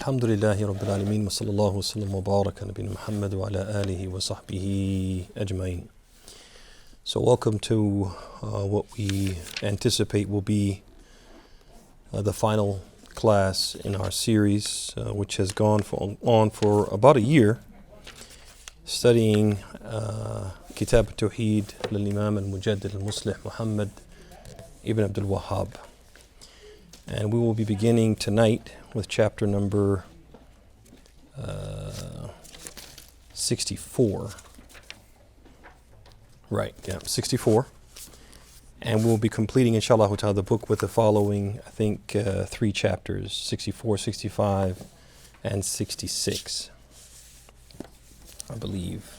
الحمد لله رب العالمين وصلى الله وسلم وبارك على نبينا محمد وعلى آله وصحبه أجمعين. So welcome to what we anticipate will be the final class in our series, which has gone on for about a year, studying Kitab at-Tawheed للإمام المجدد المصلح محمد ibn Abdul Wahhab. And we will be beginning tonight with chapter number 64. Right, yeah, 64. And we'll be completing, inshallah ta'ala, the book with the following, I think, 3 chapters, 64, 65, and 66. I believe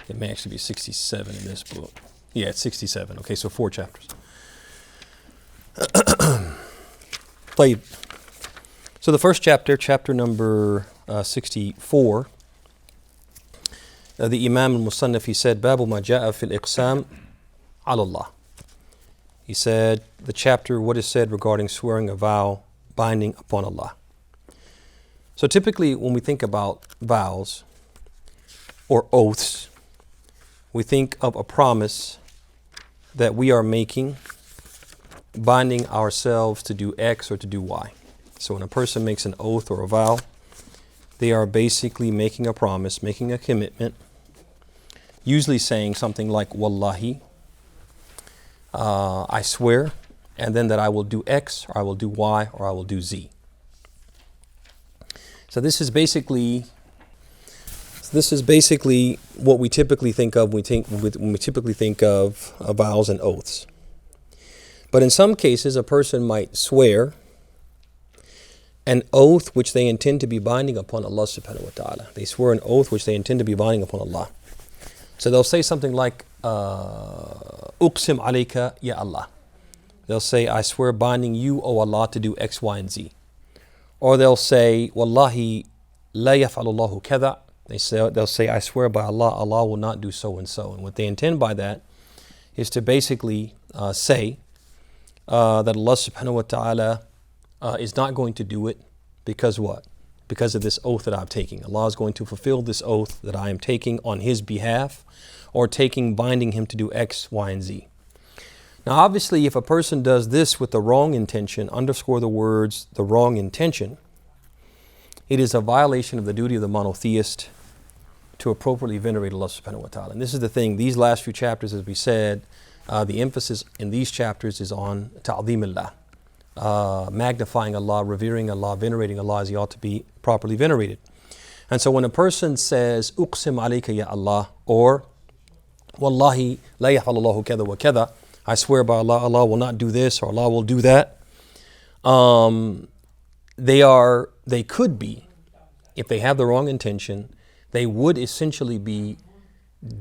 it may actually be 67 in this book. Yeah, it's 67. Okay, so 4 chapters. So the first chapter, chapter number 64, the Imam al-Musannaf, he said, Babu ma ja'a fil iqsam ala Allah. He said, the chapter, what is said regarding swearing a vow binding upon Allah. So typically when we think about vows or oaths, we think of a promise that we are making, binding ourselves to do X or to do Y. So when a person makes an oath or a vow, they are basically making a promise, making a commitment, usually saying something like, Wallahi, I swear, and then that I will do X, or I will do Y, or I will do Z. So this is basically what we typically think of when we typically think of vows and oaths. But in some cases, a person might swear an oath which they intend to be binding upon Allah subhanahu wa ta'ala. They swear an oath which they intend to be binding upon Allah. So they'll say something like, Uqsim alayka ya Allah. They'll say, I swear binding you, O Allah, to do X, Y, and Z. Or they'll say, Wallahi la yaf'alullahu kadha. They'll say, I swear by Allah, Allah will not do so and so. And what they intend by that is to basically say that Allah subhanahu wa ta'ala is not going to do it because what? Because of this oath that I'm taking. Allah is going to fulfill this oath that I am taking on His behalf, or binding Him to do X, Y, and Z. Now obviously if a person does this with the wrong intention, underscore the words, the wrong intention, it is a violation of the duty of the monotheist to appropriately venerate Allah subhanahu wa ta'ala. And this is the thing, these last few chapters, as we said, the emphasis in these chapters is on ta'zeem Allah, magnifying Allah, revering Allah, venerating Allah as He ought to be properly venerated. And so when a person says, Uqsim alayka ya Allah, or Wallahi la yaf'alullahu kadha wa kadha, I swear by Allah, Allah will not do this, or Allah will do that, they could be, if they have the wrong intention, they would essentially be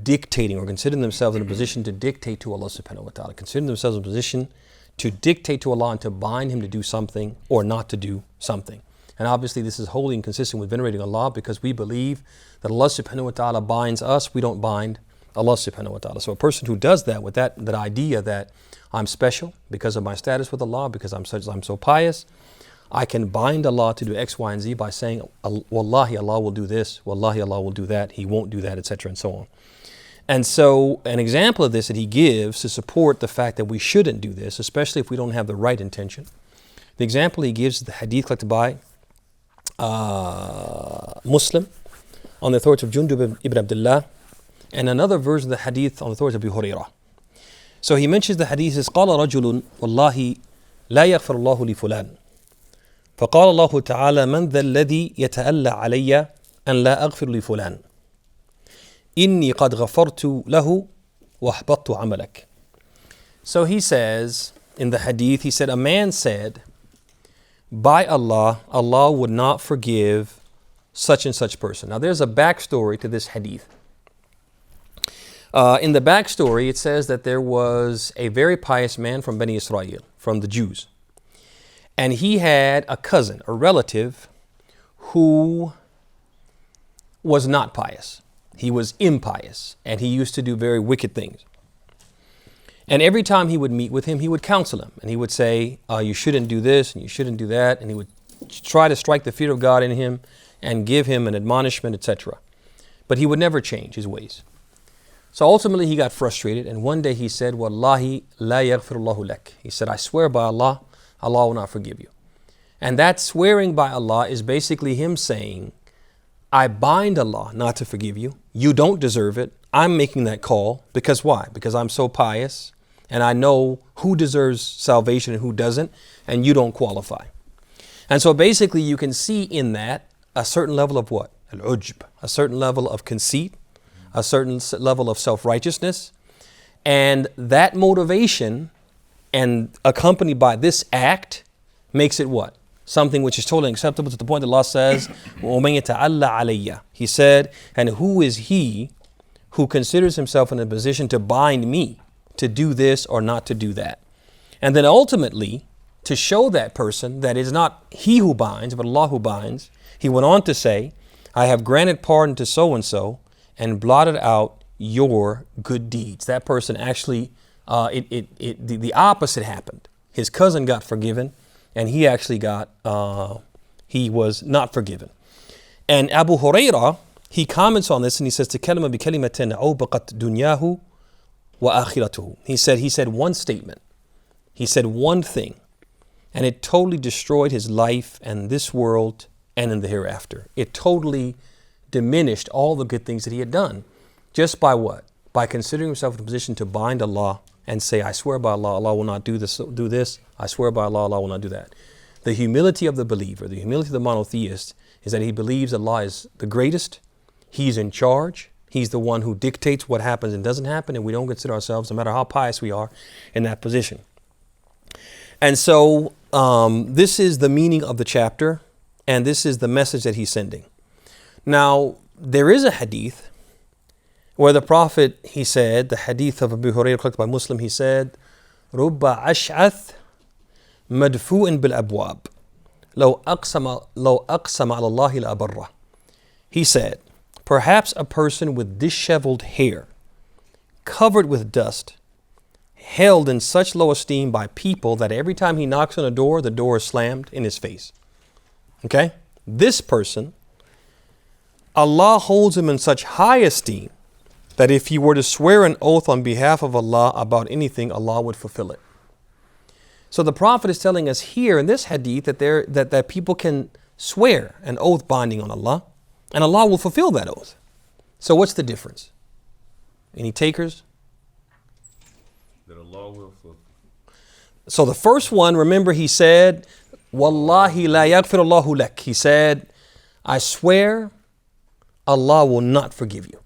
dictating or considering themselves in a position to dictate to Allah subhanahu wa ta'ala, considering themselves in a position to dictate to Allah and to bind Him to do something or not to do something. And obviously this is wholly inconsistent with venerating Allah, because we believe that Allah subhanahu wa ta'ala binds us, we don't bind Allah subhanahu wa ta'ala. So a person who does that with that idea that I'm special because of my status with Allah, because I'm so pious, I can bind Allah to do X, Y, and Z by saying, Wallahi, Allah will do this, Wallahi, Allah will do that, He won't do that, etc. and so on. And so an example of this that he gives to support the fact that we shouldn't do this, especially if we don't have the right intention. The example he gives is the hadith collected by Muslim on the authority of Jundub ibn Abdullah, and another version of the hadith on the authority of Abu Hurairah. So he mentions the hadith says, قال رجل والله لا يغفر الله لفلان فقال الله تعالى من ذا الذي يتألى علي أن لا أغفر لفلان إني قد غفرت له وأحبطت عملك. So he says in the hadith, he said, a man said, by Allah, Allah would not forgive such and such person. Now there's a backstory to this hadith. In the backstory, it says that there was a very pious man from Bani Israel, from the Jews. And he had a cousin, a relative, who was not pious. He was impious, and he used to do very wicked things. And every time he would meet with him, he would counsel him. And he would say, you shouldn't do this, and you shouldn't do that. And he would try to strike the fear of God in him and give him an admonishment, etc. But he would never change his ways. So ultimately he got frustrated, and one day he said, Wallahi la yaghfirullahu lak. He said, I swear by Allah, Allah will not forgive you. And that swearing by Allah is basically him saying, I bind Allah not to forgive you. You don't deserve it. I'm making that call. Because why? Because I'm so pious and I know who deserves salvation and who doesn't, and you don't qualify. And so basically you can see in that a certain level of what? Al-ujb, a certain level of conceit, a certain level of self-righteousness. And that motivation, and accompanied by this act, makes it what? Something which is totally acceptable, to the point that Allah says, وَمَن يَتَعَلَّ عَلَيَّ. He said, and who is he who considers himself in a position to bind me to do this or not to do that? And then ultimately, to show that person that it is not he who binds, but Allah who binds, he went on to say, I have granted pardon to so-and-so and blotted out your good deeds. That person actually, the opposite happened. His cousin got forgiven, and he actually he was not forgiven. And Abu Hurairah, he comments on this and he says, تَكَلَّمَ بِكَلِمَةٍ أَوْبَقَتْ دُنْيَاهُ وَآخِرَتُهُ. He said one statement. He said one thing, and it totally destroyed his life and this world and in the hereafter. It totally diminished all the good things that he had done. Just by what? By considering himself in a position to bind Allah and say, I swear by Allah, Allah will not do this. I swear by Allah, Allah will not do that. The humility of the believer, the humility of the monotheist, is that he believes Allah is the greatest. He's in charge. He's the one who dictates what happens and doesn't happen, and we don't consider ourselves, no matter how pious we are, in that position. And so this is the meaning of the chapter, and this is the message that he's sending. Now, there is a hadith where the Prophet, he said, the hadith of Abu Hurairah collected by Muslim, he said, رُبَّ أَشْعَثْ مَدْفُوءٍ بِالْأَبْوَابِ لَوْ أَقْسَمَ عَلَى اللَّهِ لَأَبَرَّهُ. He said, perhaps a person with disheveled hair, covered with dust, held in such low esteem by people that every time he knocks on a door, the door is slammed in his face. Okay? This person, Allah holds him in such high esteem that if he were to swear an oath on behalf of Allah about anything, Allah would fulfill it. So the Prophet is telling us here in this hadith that people can swear an oath binding on Allah, and Allah will fulfill that oath. So what's the difference? Any takers? That Allah will fulfill. So the first one, remember he said, Wallahi la yaghfirullahu lak. He said, I swear Allah will not forgive you.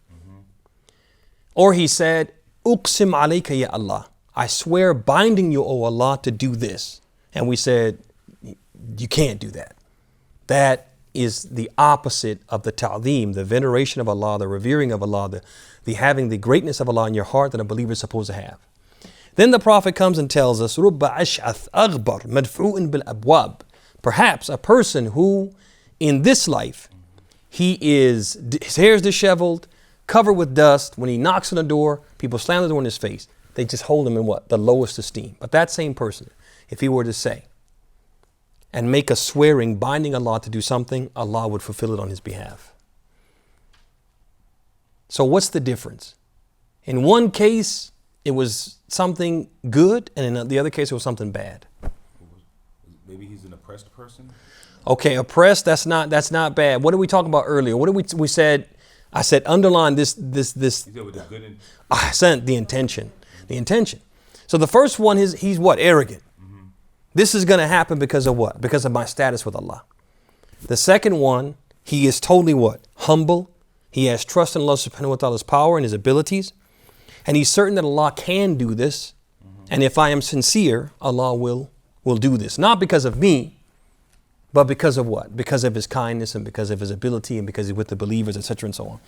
Or he said, Uqsim alayka ya Allah. I swear binding you, O Allah, to do this. And we said, you can't do that. That is the opposite of the ta'zeem, the veneration of Allah, the revering of Allah, the having the greatness of Allah in your heart that a believer is supposed to have. Then the Prophet comes and tells us, رُبَّ أَشْعَثْ أَغْبَرْ مَدْفُوءٍ بِالْأَبْوَابِ. Perhaps a person who in this life, his hair is disheveled, covered with dust. When he knocks on the door, people slam the door in his face. They just hold him in what? The lowest esteem. But that same person, if he were to say and make a swearing binding Allah to do something, Allah would fulfill it on his behalf. So what's the difference? In one case, it was something good, and in the other case, it was something bad. Maybe he's an oppressed person? Okay, oppressed, that's not bad. What did we talk about earlier? What did we said? I said underline this. With the good I sent the intention. The intention. So the first one is he's what? Arrogant. Mm-hmm. This is going to happen because of what? Because of my status with Allah. The second one, he is totally what? Humble. He has trust in Allah subhanahu wa ta'ala's power and his abilities. And he's certain that Allah can do this. Mm-hmm. And if I am sincere, Allah will do this. Not because of me, but because of what? Because of his kindness and because of his ability and because he's with the believers, etc. and so on.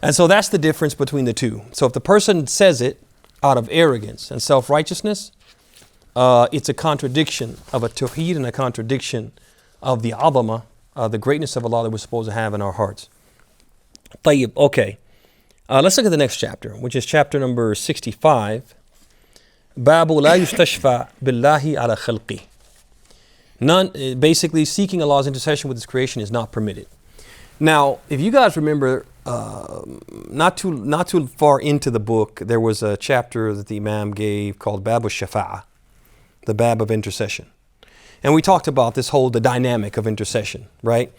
And so that's the difference between the two. So if the person says it out of arrogance and self-righteousness, it's a contradiction of at-Tawheed and a contradiction of the azama, the greatness of Allah that we're supposed to have in our hearts. طيب, okay. Let's look at the next chapter, which is chapter number 65. باب لا يستشفى بالله على خلقه. Basically, seeking Allah's intercession with His creation is not permitted. Now, if you guys remember, not too far into the book, there was a chapter that the Imam gave called Bab al-Shafa'ah, the Bab of intercession. And we talked about the dynamic of intercession, right?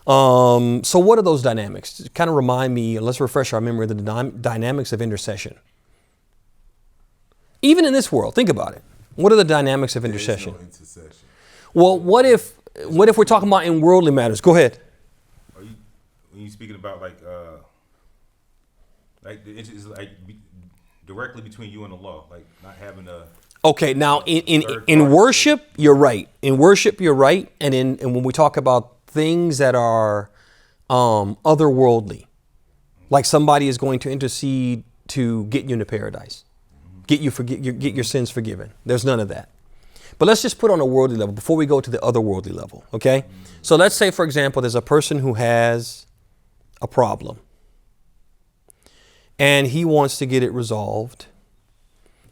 So what are those dynamics? Kind of remind me, let's refresh our memory of the dynamics of intercession. Even in this world, think about it. What are the dynamics of intercession? There is no intercession. Well, what if we're talking about in worldly matters? Go ahead. When you speaking about it's directly between you and Allah, like not having a. Okay, now in worship, you're right. In worship, you're right, and when we talk about things that are otherworldly, like somebody is going to intercede to get you into paradise, get your sins forgiven. There's none of that. But let's just put on a worldly level before we go to the otherworldly level. Okay, so let's say, for example, there's a person who has a problem, and he wants to get it resolved.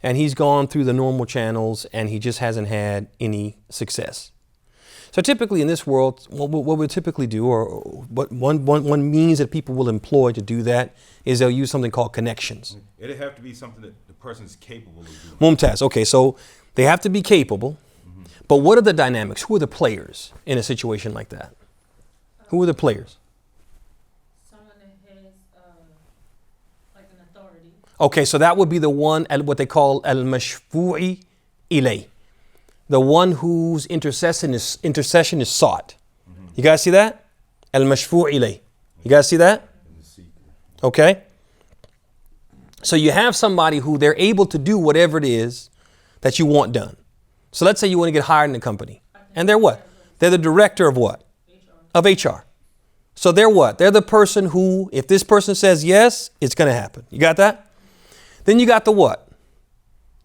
And he's gone through the normal channels and he just hasn't had any success. So typically in this world, what we typically do, or what one means that people will employ to do that, is they'll use something called connections. It'd have to be something that the person's capable of doing. Mumtaz. Okay, so they have to be capable. But what are the dynamics? Who are the players in a situation like that? Who are the players? Okay, so that would be the one, what they call al-mashfu'i ilay, the one whose intercession is sought. You guys see that? Al-mashfu'i ilay. You guys see that? Okay. So you have somebody who they're able to do whatever it is that you want done. So let's say you want to get hired in a company, and they're what? They're the director of what? Of HR. So they're what? They're the person who, if this person says yes, it's going to happen. You got that? Then you got the what?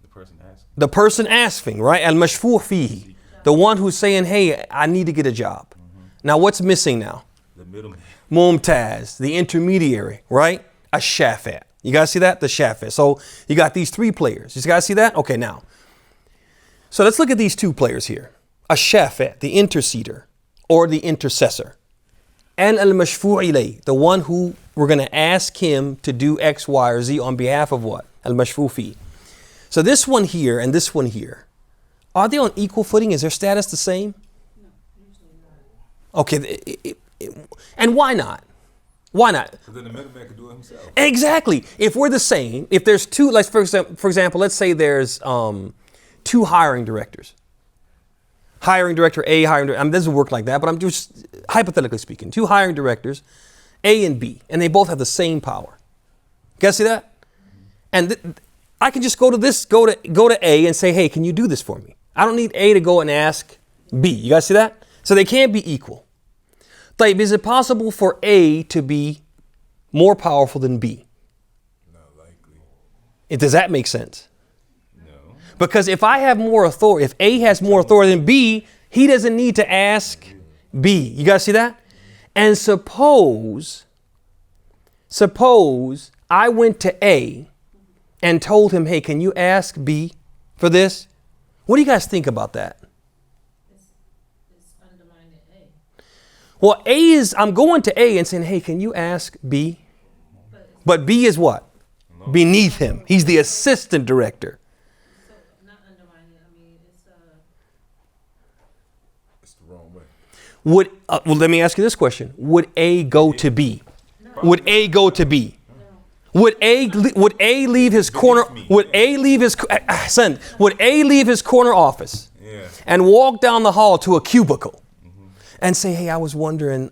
The person asking. The person asking, right? Al-mashfu' fihi. The one who's saying, hey, I need to get a job. Now what's missing now? The middleman. Mumtaz, the intermediary, right? As-Saafiy. You guys see that? The Saafiy. So you got these three players. You guys see that? Okay, now. So let's look at these two players here. As-Saafiy, the interceder or the intercessor. And al-mashfu' ilay, the one who we're going to ask him to do X, Y, or Z on behalf of what? Al-mashfu' fi. So this one here and this one here, are they on equal footing? Is their status the same? No, usually not. Okay, and why not? Why not? So then the middleman could do it himself. Exactly. If we're the same, if there's two, like for example, let's say there's two hiring directors. Hiring director A, hiring director, it doesn't work like that, but I'm just hypothetically speaking, two hiring directors, A and B, and they both have the same power. You guys see that? And I can just go to A and say, hey, can you do this for me? I don't need A to go and ask B. You guys see that? So they can't be equal. Like, is it possible for A to be more powerful than B? Not likely. Does that make sense? No. Because if I have more authority, if A has more authority than B, he doesn't need to ask B. You guys see that? And suppose I went to A and told him, hey, can you ask B for this? What do you guys think about that? It's undermining A. Well, I'm going to A and saying, hey, can you ask B? But B is what? Beneath him. He's the assistant director. So not undermining it. I mean, It's the wrong way. Well, let me ask you this question. Would A go to B? No. Would A go to B? No. Would A leave his corner? Would A leave his corner office and walk down the hall to a cubicle and say, "Hey, I was wondering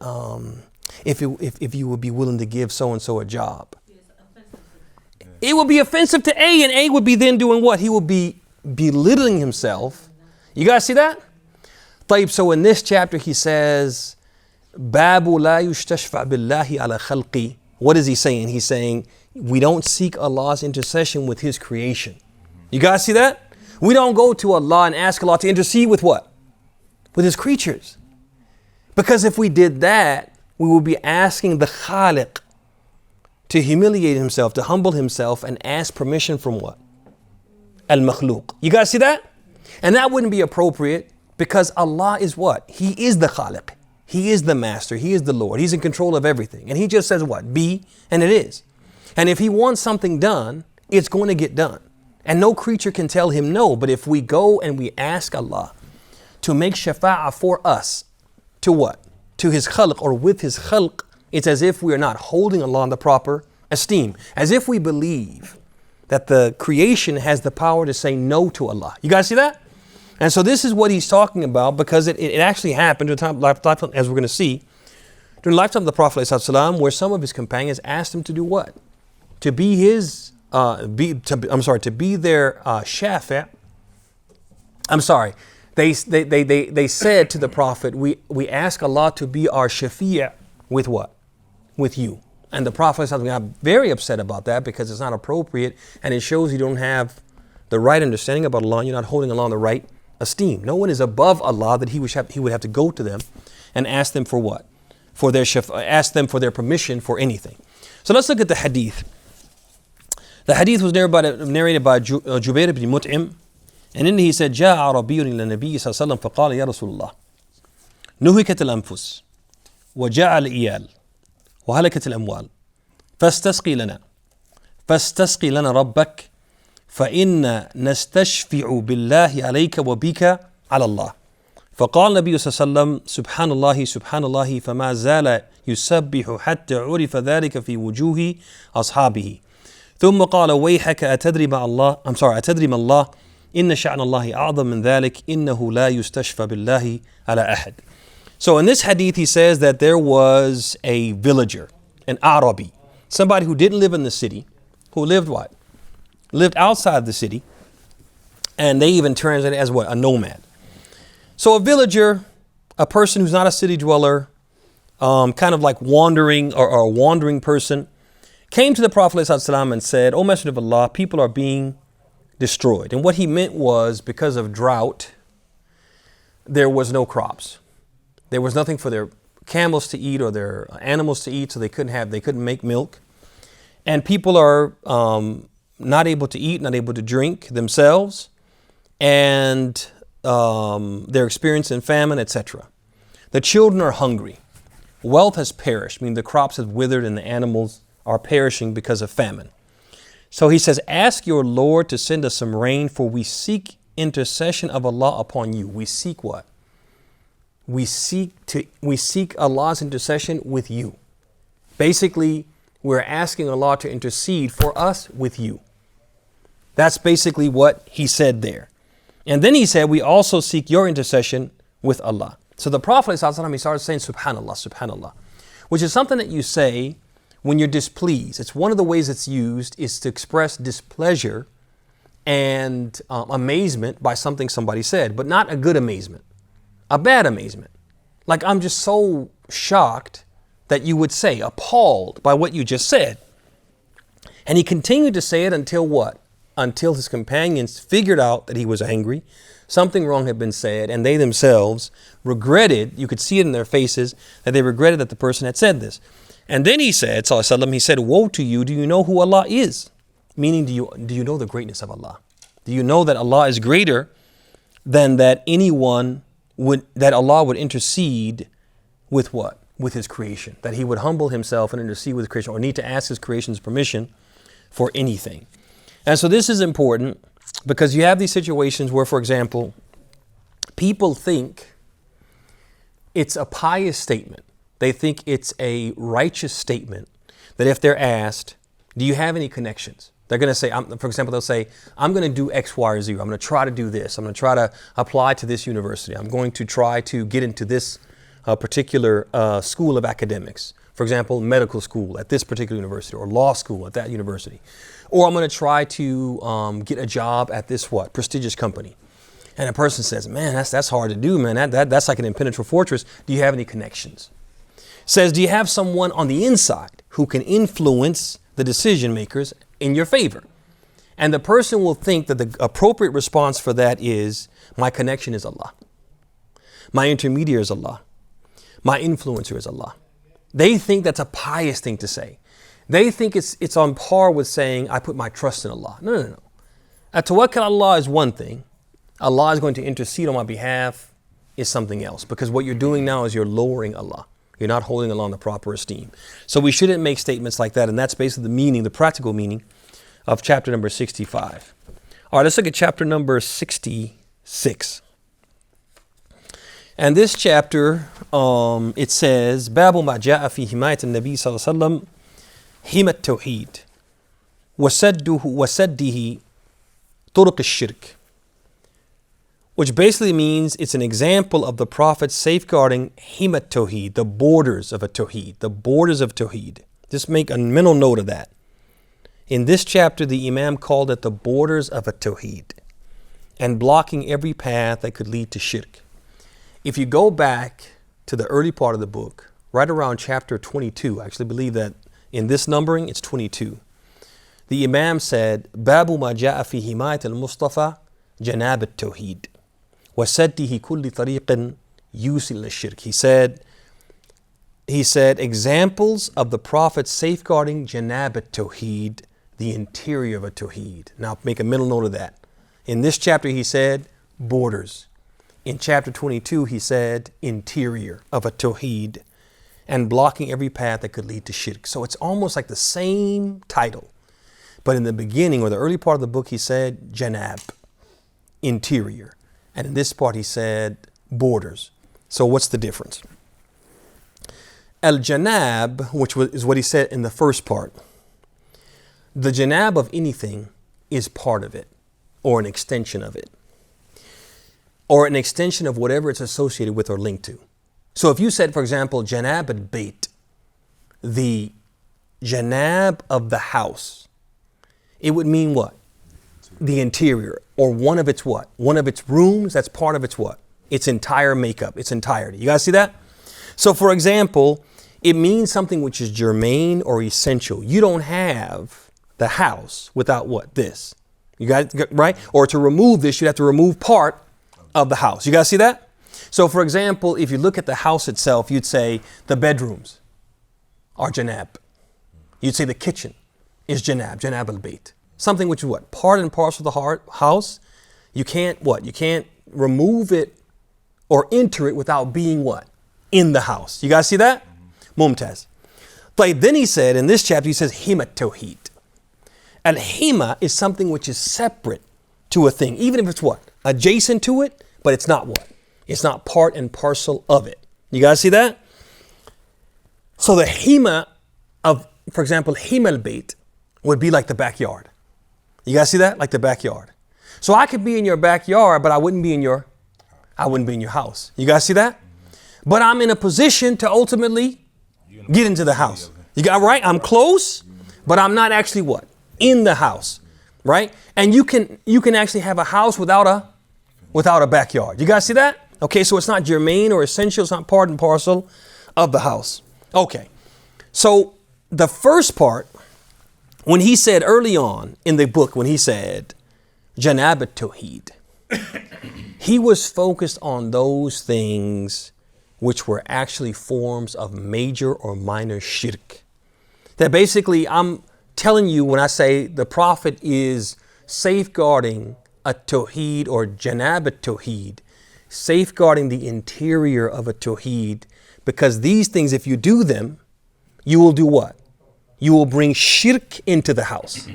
if you would be willing to give so and so a job." It would be offensive to A, and A would be then doing what? He would be belittling himself. You guys see that? طيب, so in this chapter he says, باب لا يستشفع بالله على خلقي. What is he saying? He's saying we don't seek Allah's intercession with his creation. You guys see that? We don't go to Allah and ask Allah to intercede with what? With his creatures. Because if we did that, we would be asking the Khaliq to humiliate himself, to humble himself and ask permission from what? Al-Makhluq. You guys see that? And that wouldn't be appropriate Because Allah is what? He is the Khaliq. He is the master. He is the Lord. He's in control of everything. And he just says what? Be, and it is. And if he wants something done, it's going to get done. And no creature can tell him no. But if we go and we ask Allah to make shafa'ah for us, to what? To his khalq or with his khalq, it's as if we are not holding Allah in the proper esteem. As if we believe that the creation has the power to say no to Allah. You guys see that? And so this is what he's talking about, because it actually happened during the lifetime, as we're going to see, during the lifetime of the Prophet ﷺ, where some of his companions asked him to do what? To be his, to be their shafi'. I'm sorry. They said to the Prophet, we ask Allah to be our shafi' with what? With you. And the Prophet ﷺ got very upset about that, because it's not appropriate, and it shows you don't have the right understanding about Allah. You're not holding Allah in the right esteem. No one is above Allah that he would have to go to them and ask them for what? For their ask them for their permission for anything. So let's look at the hadith. The hadith was narrated by Jubair ibn Mut'im, and in it he said, جاء عربي إلى النبي صلى الله عليه وسلم فقال يا رسول الله نهكت الأنفس وجاء الإيال وهلكت الأموال فاستسقي لنا ربك فإن نستشفع بالله عليك وبك على الله. فقال النبي صلى الله عليه وسلم سبحان الله فما زال يسبح حتى عرف ذلك في وجوه أصحابه. ثم قال ويحك أتدري ما الله إن شأن الله أعظم من ذلك إنه لا يستشفى بالله على أحد. So in this hadith he says that there was a villager, an Arabi, somebody who didn't live in the city, who lived what? Lived outside the city, and they even translate it as what? A nomad. So a villager, a person who's not a city dweller, kind of like wandering or a wandering person, came to the Prophet ﷺ and said, O Messenger of Allah, people are being destroyed. And what he meant was, because of drought, there was no crops. There was nothing for their camels to eat or their animals to eat, so they couldn't make milk. And people are not able to eat, not able to drink themselves, and they're experiencing famine, etc. The children are hungry. Wealth has perished, meaning the crops have withered and the animals are perishing because of famine. So he says, ask your Lord to send us some rain, for we seek intercession of Allah upon you. We seek what? We seek Allah's intercession with you. Basically, we're asking Allah to intercede for us with you. That's basically what he said there. And then he said, we also seek your intercession with Allah. So the Prophet ﷺ, he started saying, Subhanallah, Subhanallah, which is something that you say when you're displeased. It's one of the ways it's used is to express displeasure and amazement by something somebody said, but not a good amazement, a bad amazement. Like, I'm just so shocked that you would say, appalled by what you just said. And he continued to say it until what? Until his companions figured out that he was angry, something wrong had been said, and they themselves regretted, you could see it in their faces, that they regretted that the person had said this. And then he said, sallallahu alaihi wasallam, he said, woe to you, do you know who Allah is? Meaning, do you know the greatness of Allah? Do you know that Allah is greater than that that Allah would intercede with what? With his creation. That he would humble himself and intercede with creation, or need to ask his creation's permission for anything. And so this is important, because you have these situations where, for example, people think it's a pious statement. They think it's a righteous statement that if they're asked, do you have any connections? They're going to say, for example, they'll say, I'm going to do X, Y, or Z. I'm going to try to do this. I'm going to try to apply to this university. I'm going to try to get into this particular school of academics. For example, medical school at this particular university, or law school at that university. Or I'm going to try to get a job at this prestigious company. And a person says, man, that's hard to do, man. That's like an impenetrable fortress. Do you have any connections? Says, do you have someone on the inside who can influence the decision makers in your favor? And the person will think that the appropriate response for that is, my connection is Allah. My intermediary is Allah. My influencer is Allah. They think that's a pious thing to say. They think it's on par with saying, I put my trust in Allah. No. At-Tawakkul Allah is one thing. Allah is going to intercede on my behalf is something else, because what you're doing now is you're lowering Allah. You're not holding Allah in the proper esteem. So we shouldn't make statements like that. And that's basically the meaning, the practical meaning of chapter number 65. All right, let's look at chapter number 66. And this chapter, it says, Babu ma ja'a fi himayat al-Nabi sallallahu alayhi wa sallam, hima at-Tawheed, wasaddihi turuq al-shirk. Which basically means it's an example of the Prophet safeguarding hima at-Tawheed, the borders of a Tawheed, the borders of Tawheed. Just make a mental note of that. In this chapter, the Imam called it the borders of a Tawheed, and blocking every path that could lead to shirk. If you go back to the early part of the book, right around chapter 22, I actually believe that in this numbering, it's 22. The Imam said, Babu ma ja'a fi himayat al-Mustafa janab at-Tawheed. وَسَدِّهِ كُلِّ طَرِيقٍ يُوصِلُ الشِّرْكِ. He said examples of the Prophet safeguarding janab at-Tawheed, the interior of a Tawheed. Now make a mental note of that. In this chapter he said borders. In chapter 22 he said interior of a Tawheed, and blocking every path that could lead to shirk. So it's almost like the same title. But in the beginning or the early part of the book he said janab, interior. And in this part he said borders. So what's the difference? Al-Janab, which is what he said in the first part. The Janab of anything is part of it, or an extension of it, or an extension of whatever it's associated with or linked to. So if you said, for example, Janab al-Bayt, the Janab of the house, it would mean what? The interior, or one of its what? One of its rooms, that's part of its what? Its entire makeup, its entirety. You guys see that? So for example, it means something which is germane or essential. You don't have the house without what? This. You got it, right? Or to remove this, you'd have to remove part of the house. You guys see that? So for example, if you look at the house itself, you'd say the bedrooms are janab. You'd say the kitchen is janab al-Bayt. Something which is what? Part and parcel of the house. You can't what? You can't remove it or enter it without being what? In the house. You guys see that? Mumtaz. But then he said, in this chapter, he says, hima at-Tawheed. Al-hima is something which is separate to a thing, even if it's what? Adjacent to it, but it's not what? It's not part and parcel of it. You guys see that? So the hima of, for example, hima al-Bayt would be like the backyard. You guys see that? Like the backyard. So I could be in your backyard, but I wouldn't be in your house. You guys see that? But I'm in a position to ultimately get into the house. You got right? I'm close, but I'm not actually what? In the house. Right? And you can actually have a house without a backyard. You guys see that? Okay, so it's not germane or essential, it's not part and parcel of the house. Okay. So the first part, when he said early on in the book, when he said Janab at-Tawheed, he was focused on those things which were actually forms of major or minor shirk. That basically, I'm telling you when I say the Prophet is safeguarding at-Tawheed or Janab at-Tawheed, safeguarding the interior of a Tawheed, because these things, if you do them, you will do what? You will bring shirk into the house.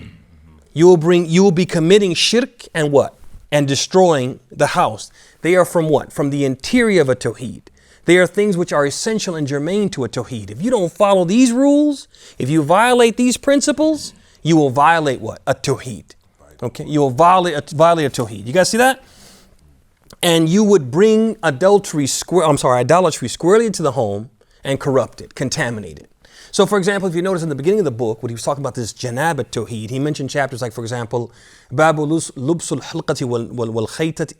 You will be committing shirk and what? And destroying the house. They are from what? From the interior of a Tawheed. They are things which are essential and germane to a Tawheed. If you don't follow these rules, if you violate these principles, you will violate what? A Tawheed. Okay, you will violate a Tawheed. You guys see that? And you would bring idolatry squarely into the home and corrupt it, contaminate it. So for example, if you notice in the beginning of the book, when he was talking about this Janab at-Tawheed, he mentioned chapters like, for example, Babu lubsul halqati wal khaytati,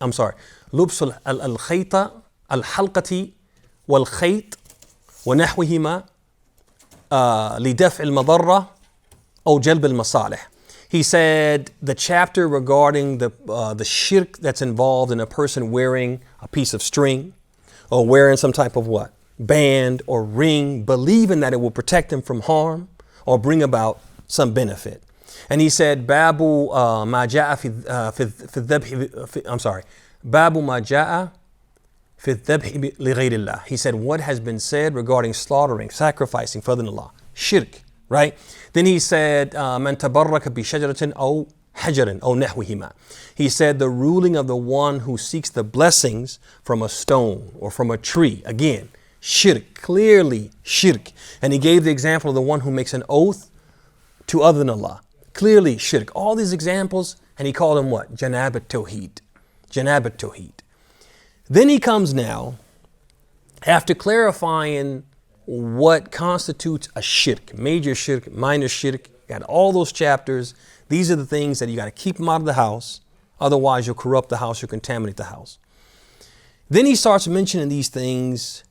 lubsul al-khayta al-halqati wal khayt wa nahwihima lidaf al-madarra aw jalb al-masalih. He said the chapter regarding the shirk that's involved in a person wearing a piece of string or wearing some type of what? Band or ring, believing that it will protect them from harm or bring about some benefit. And he said, Babu ma ja'a fi dhabhi, Babu ma ja'a في الذبح لغير الله. He said, what has been said regarding slaughtering, sacrificing for other than Allah. Shirk, right? Then he said, من تبرك بشجرة أو حجر أو نحوهما. He said, the ruling of the one who seeks the blessings from a stone or from a tree. Again, shirk, clearly shirk. And he gave the example of the one who makes an oath to other than Allah. Clearly shirk. All these examples, and he called them what? at-Tawheed. at-Tawheed. Then he comes now, after clarifying what constitutes a shirk, major shirk, minor shirk, got all those chapters. These are the things that you got to keep them out of the house. Otherwise, you'll corrupt the house, you'll contaminate the house. Then he starts mentioning these things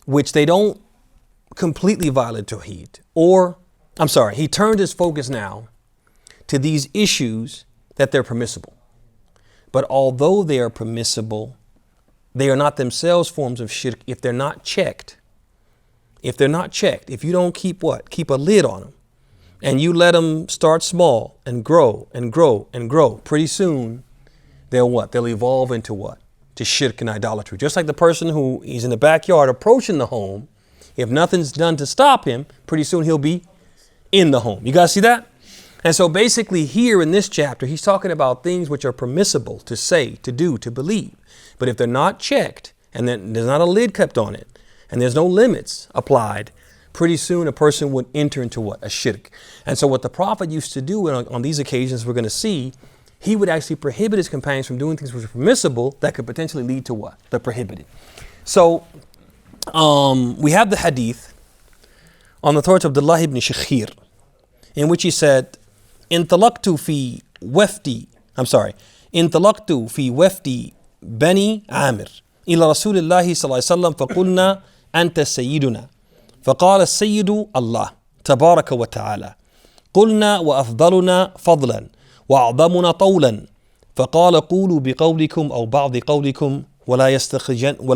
which they don't completely violate Tawheed. He turned his focus now to these issues that they're permissible. But although they are permissible, they are not themselves forms of shirk if they're not checked. If you don't keep what? Keep a lid on them. And you let them start small and grow and grow and grow. Pretty soon, they'll what? They'll evolve into what? To shirk and idolatry. Just like the person who is in the backyard approaching the home, if nothing's done to stop him, pretty soon he'll be in the home. You guys see that? And so basically here in this chapter, he's talking about things which are permissible to say, to do, to believe. But if they're not checked and then there's not a lid kept on it and there's no limits applied, pretty soon a person would enter into what? A shirk. And so what the Prophet used to do on these occasions, we're going to see, he would actually prohibit his companions from doing things which are permissible that could potentially lead to what? The prohibited. So we have the hadith on the authority of Abdullah ibn Shakhir, in which he said, انطلقت في وفد بني عامر إلى رسول الله صلى الله عليه وسلم فقلنا أنت سيدنا فقال السيد الله تبارك وتعالى قلنا وأفضلنا فضلا وأعظمنا طولا فقال قولوا بقولكم أو بعض قولكم ولا يستجرينكم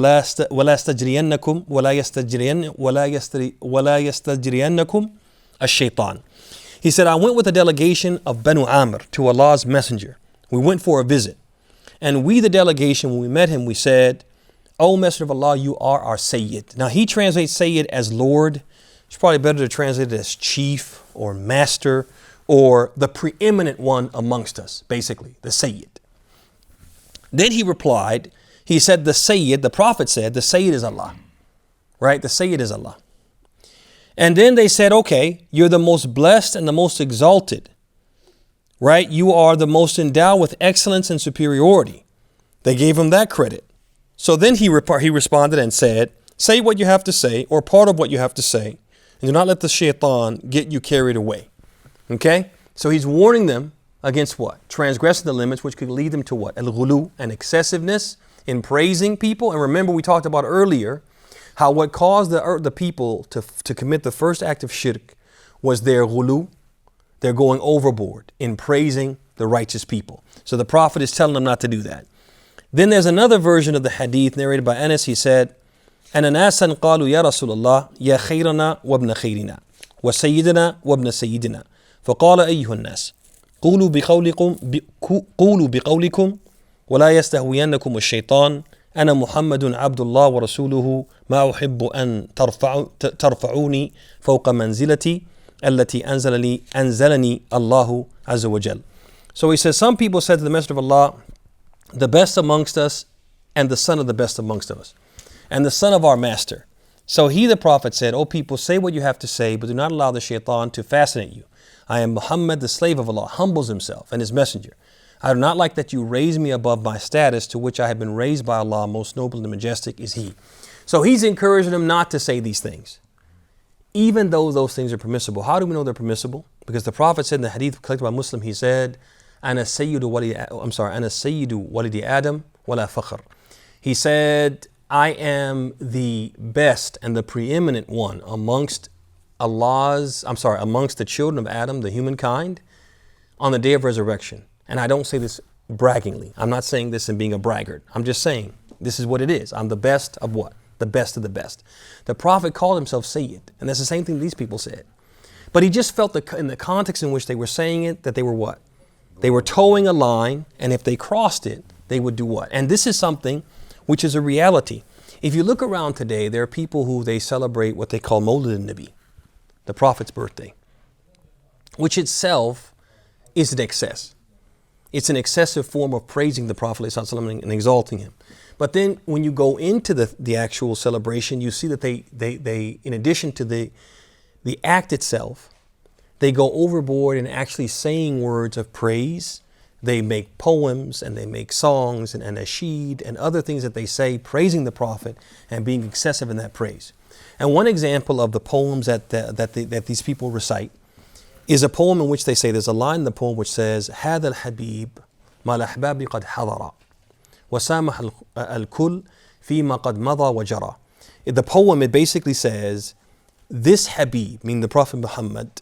الشيطان. He said, I went with a delegation of Banu Amr to Allah's messenger. We went for a visit. And we, the delegation, when we met him, we said, O Messenger of Allah, you are our Sayyid. Now he translates Sayyid as Lord. It's probably better to translate it as chief or master or the preeminent one amongst us, basically, the Sayyid. Then he replied, he said, the Sayyid, the Prophet said, the Sayyid is Allah. Right? The Sayyid is Allah. And then they said, okay, you're the most blessed and the most exalted, right? You are the most endowed with excellence and superiority. They gave him that credit. So then he responded and said, say what you have to say or part of what you have to say and do not let the shaitan get you carried away. Okay? So he's warning them against what? Transgressing the limits, which could lead them to what? Al-ghulu, and excessiveness in praising people. And remember, we talked about earlier how what caused the people to commit the first act of shirk was their ghulu, their going overboard in praising the righteous people. So the Prophet is telling them not to do that. Then there's another version of the hadith narrated by Anas. He said, أَنَا نَاسًا قَالُوا يَا رَسُولَ اللَّهِ يَا خَيْرَنَا وَابْنَ خَيْرِنَا وَسَيِّدَنَا وَابْنَ سَيِّدِنَا فَقَالَ أَيُّهَا النَّاسِ قُولُوا بِقَوْلِكُمْ وَلَا يَسْتَهْوِيَنَّكُمُ الشَّيْطَانُ أنا محمد عبد الله ورسوله ما أحب أن ترفعوني فوق منزلتي التي أنزلني الله عز وجل. So he says, some people said to the Messenger of Allah, the best amongst us and the son of the best amongst us and the son of our master. So he, the Prophet, said, O people, say what you have to say, but do not allow the shaitan to fascinate you. I am Muhammad, the slave of Allah, humbles himself and his messenger. I do not like that you raise me above my status to which I have been raised by Allah. Most noble and majestic is He. So he's encouraging them not to say these things, even though those things are permissible. How do we know they're permissible? Because the Prophet said in the hadith collected by Muslim, he said, أنا سيد ولد Adam ولا فخر. He said, I am the best and the preeminent one amongst amongst the children of Adam, the humankind, on the day of resurrection. And I don't say this braggingly. I'm not saying this in being a braggart. I'm just saying this is what it is. I'm the best of what? The best of the best. The Prophet called himself Sayyid. And that's the same thing these people said. But he just felt in the context in which they were saying it, that they were what? They were towing a line. And if they crossed it, they would do what? And this is something which is a reality. If you look around today, there are people who they celebrate what they call Mawlid al-Nabi, the Prophet's birthday, which itself is an excess. It's an excessive form of praising the Prophet ﷺ and exalting him. But then when you go into the actual celebration, you see that they in addition to the act itself, they go overboard in actually saying words of praise. They make poems and they make songs and nasheed and other things that they say praising the Prophet and being excessive in that praise. And one example of the poems that these people recite is a poem in which they say, there's a line in the poem which says, هذا الحبيب ما الأحباب قد حضر وسامح الكل فيما قد مضى وجرى. The poem, it basically says, this Habib, meaning the Prophet Muhammad,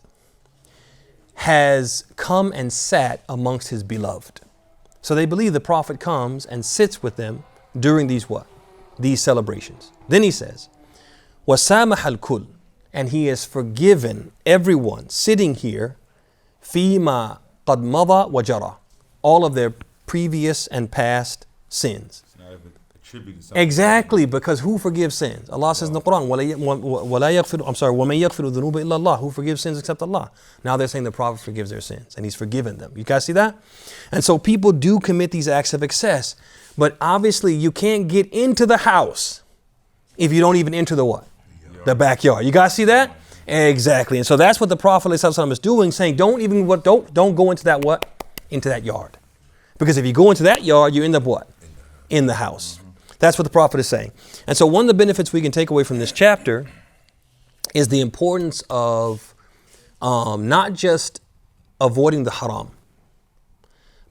has come and sat amongst his beloved. So they believe the Prophet comes and sits with them during these what? These celebrations. Then he says, وَسَامَحَ الْكُلْ, and he has forgiven everyone sitting here, فِيمَا قَدْ مَضَى وَجَرَى, all of their previous and past sins. It's not even attributed something. Exactly, because who forgives sins? Allah says in the Quran, وَمَن يَغْفِرُ الذُّنُوبَ إِلَّا اللَّهُ, who forgives sins except Allah. Now they're saying the Prophet forgives their sins and he's forgiven them. You guys see that? And so people do commit these acts of excess, but obviously you can't get into the house if you don't even enter the what? The backyard. You guys see that? Exactly. And so that's what the Prophet ﷺ is doing, saying don't go into that what? Into that yard. Because if you go into that yard, you end up what? In the house. That's what the Prophet is saying. And so one of the benefits we can take away from this chapter is the importance of not just avoiding the haram,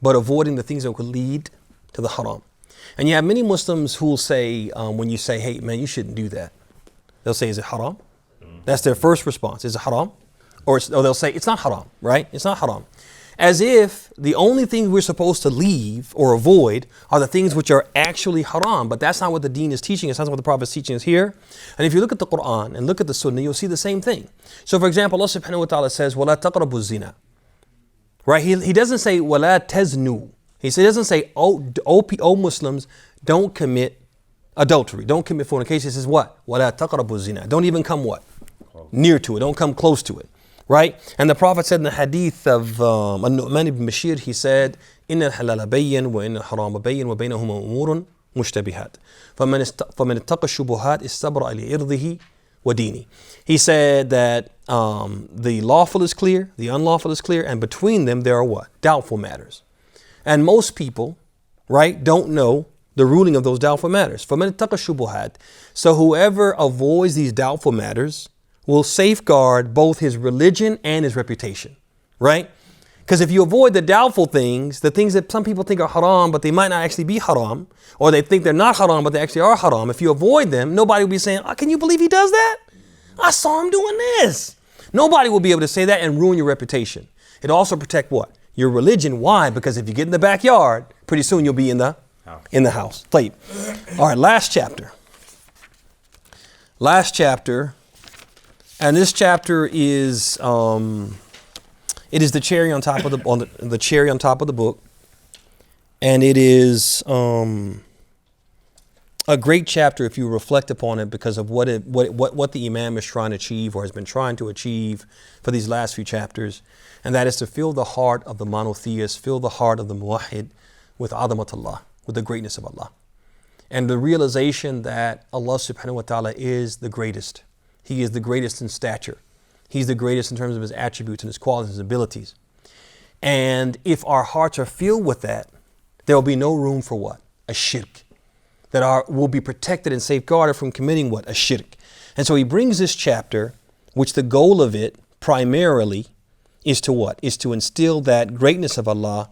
but avoiding the things that could lead to the haram. And you have many Muslims who will say, when you say, hey man, you shouldn't do that, they'll say, is it haram? That's their first response. Is it haram? Or they'll say, it's not haram, right? It's not haram. As if the only things we're supposed to leave or avoid are the things which are actually haram. But that's not what the deen is teaching us. That's not what the Prophet is teaching us here. And if you look at the Quran and look at the Sunnah, you'll see the same thing. So for example, Allah subhanahu wa ta'ala says, وَلَا تَقْرَبُوا الزِّنَا. Right? He doesn't say, وَلَا تَزْنُوا. He doesn't say, oh Muslims, don't commit adultery. Don't commit fornication. He says what? وَلَا تَقْرَبُوا الزِّنَا. Don't even come what? Near to it. Don't come close to it. Right? And the Prophet said in the hadith of An-Nu'man ibn Bashir, he said, إِنَّ الْحَلَالَ بَيِّن وَإِنَّ الْحَرَامَ بَيِّن وَبَيْنَهُمَا أُمُورٌ مُشْتَبِهَاتٌ فَمَنِ اتَّقَى الشُّبُهَاتِ اسْتَبْرَأَ لِعِرْضِهِ وَدِينِهِ. He said that the lawful is clear, the unlawful is clear, and between them there are what? Doubtful matters. And most people, right, don't know the ruling of those doubtful matters. فَمَنِ اتَّقَى الشُّبُهَاتِ. So whoever avoids these doubtful matters will safeguard both his religion and his reputation, right? Because if you avoid the doubtful things, the things that some people think are haram, but they might not actually be haram, or they think they're not haram, but they actually are haram, if you avoid them, nobody will be saying, oh, can you believe he does that? I saw him doing this. Nobody will be able to say that and ruin your reputation. It also protect what? Your religion. Why? Because if you get in the backyard, pretty soon you'll be in the house. طيب. All right, last chapter. And this chapter is it is the cherry on top of the cherry on top of the book, and it is a great chapter if you reflect upon it because of what the Imam is trying to achieve or has been trying to achieve for these last few chapters, and that is to fill the heart of the monotheist, fill the heart of the muwahhid with azamatullah, with the greatness of Allah, and the realization that Allah subhanahu wa ta'ala is the greatest. He is the greatest in stature. He's the greatest in terms of his attributes and his qualities and his abilities. And if our hearts are filled with that, there will be no room for what? A shirk. That will be protected and safeguarded from committing what? A shirk. And so he brings this chapter, which the goal of it primarily is to what? Is to instill that greatness of Allah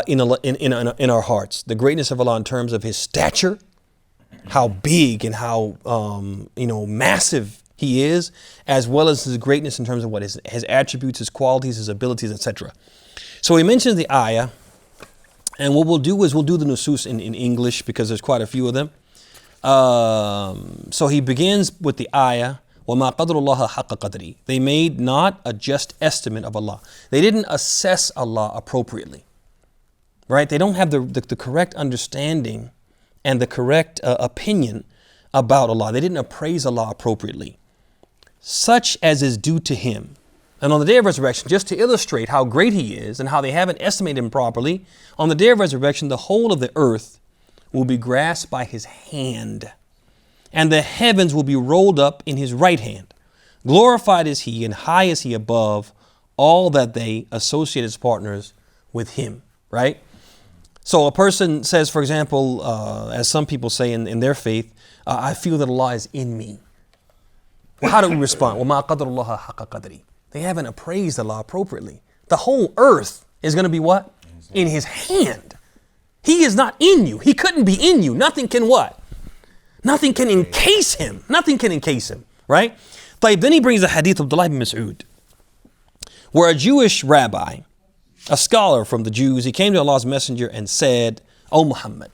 in our hearts. The greatness of Allah in terms of his stature, how big and how massive he is, as well as his greatness in terms of what his attributes, his qualities, his abilities, etc. So he mentions the ayah, and what we'll do is we'll do the nusus in English because there's quite a few of them. So he begins with the ayah, وَمَا قَدْرُ اللَّهَ حَقَّ قَدْرِهِ. They made not a just estimate of Allah. They didn't assess Allah appropriately. Right? They don't have the correct understanding and the correct opinion about Allah. They didn't appraise Allah appropriately, such as is due to him. And on the day of resurrection, just to illustrate how great he is and how they haven't estimated him properly, on the day of resurrection, the whole of the earth will be grasped by his hand, and the heavens will be rolled up in his right hand. Glorified is he, and high is he above all that they associate as partners with him, right? So a person says, for example, as some people say in their faith, I feel that Allah is in me. Well, how do we respond? وَمَا قَدْرُ اللَّهَ حَقَّ قَدْرِهِ. They haven't appraised Allah appropriately. The whole earth is going to be what? In his hand. He is not in you. He couldn't be in you. Nothing can what? Nothing can encase him. Nothing can encase him, right? Then he brings the hadith of Abdullah ibn Mas'ud, where a Jewish rabbi, a scholar from the Jews, he came to Allah's messenger and said, O Muhammad,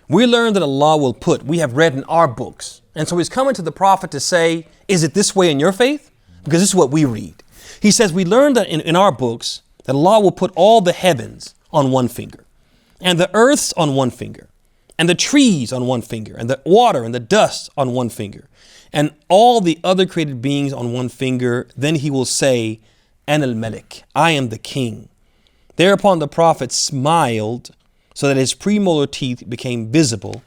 we learned that Allah will put, we have read in our books. And so he's coming to the prophet to say, is it this way in your faith? Because this is what we read. He says, we learned that in our books that Allah will put all the heavens on one finger, and the earths on one finger, and the trees on one finger, and the water and the dust on one finger, and all the other created beings on one finger. Then he will say, Ana al-Malik, I am the king. Thereupon the prophet smiled so that his premolar teeth became visible.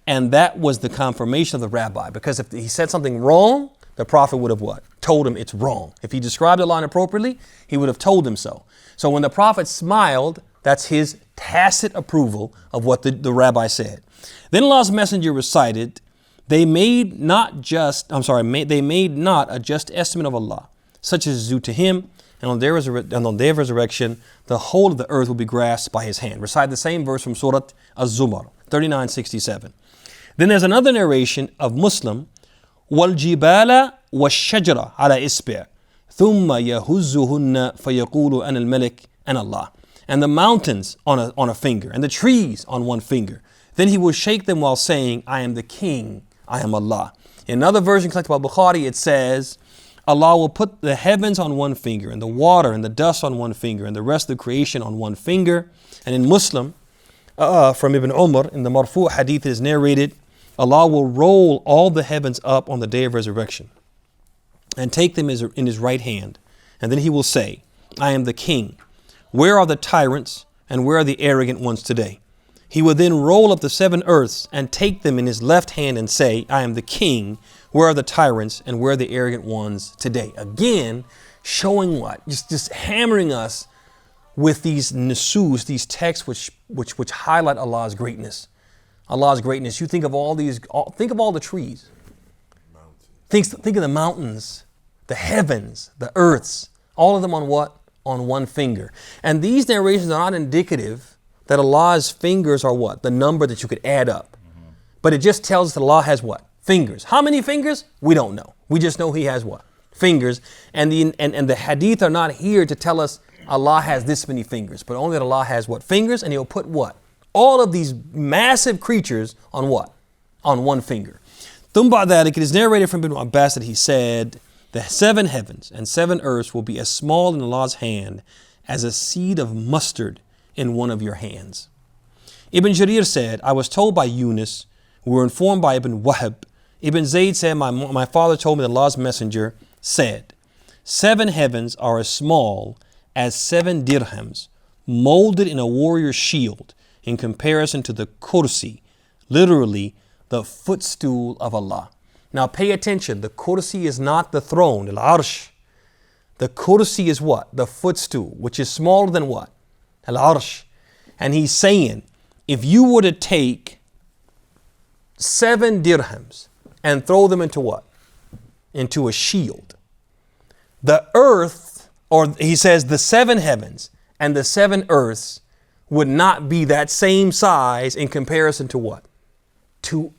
And that was the confirmation of the rabbi, because if he said something wrong, the prophet would have what? Told him it's wrong. If he described Allah inappropriately, he would have told him so. So when the prophet smiled, that's his tacit approval of what the rabbi said. Then Allah's messenger recited, they made not a just estimate of Allah, such as is due to him, and on the day of resurrection, the whole of the earth will be grasped by his hand. Recite the same verse from Surah Az-Zumar, 39:67. Then there's another narration of Muslim, وَالْجِبَالَ وَالشَّجَرَ عَلَى إِسْبِعٍ ثُمَّ يَهُزُّهُنَّ فَيَقُولُ أَنَا الْمَلِكُ أَنَا اللَّهُ. And the mountains on a finger, and the trees on one finger. Then he will shake them while saying, I am the king, I am Allah. In another version collected by Bukhari, it says, Allah will put the heavens on one finger, and the water and the dust on one finger, and the rest of the creation on one finger. And in Muslim, from Ibn Umar, in the Marfu' hadith is narrated, Allah will roll all the heavens up on the day of resurrection and take them in his right hand. And then he will say, I am the king. Where are the tyrants and where are the arrogant ones today? He will then roll up the seven earths and take them in his left hand and say, I am the king. Where are the tyrants and where are the arrogant ones today? Again, showing what? Just hammering us with these nusus, these texts which highlight Allah's greatness. Allah's greatness. You think of all the trees. Think of the mountains, the heavens, the earths, all of them on what? On one finger. And these narrations are not indicative that Allah's fingers are what? The number that you could add up. But it just tells us that Allah has what? Fingers. How many fingers? We don't know. We just know he has what? Fingers. And the hadith are not here to tell us Allah has this many fingers, but only that Allah has what? Fingers, and he'll put what? All of these massive creatures on what? On one finger. It is narrated from Ibn Abbas that he said, the seven heavens and seven earths will be as small in Allah's hand as a seed of mustard in one of your hands. Ibn Jarir said, I was told by Yunus, we were informed by Ibn Wahab. Ibn Zayd said, my father told me that Allah's messenger said, 7 heavens are as small as 7 dirhams, molded in a warrior's shield, in comparison to the kursi, literally the footstool of Allah. Now pay attention, the kursi is not the throne, al-arsh. The kursi is what? The footstool, which is smaller than what? Al-arsh. And he's saying, if you were to take 7 dirhams and throw them into what? Into a shield. The earth, or he says the 7 heavens and the 7 earths would not be that same size in comparison to what? To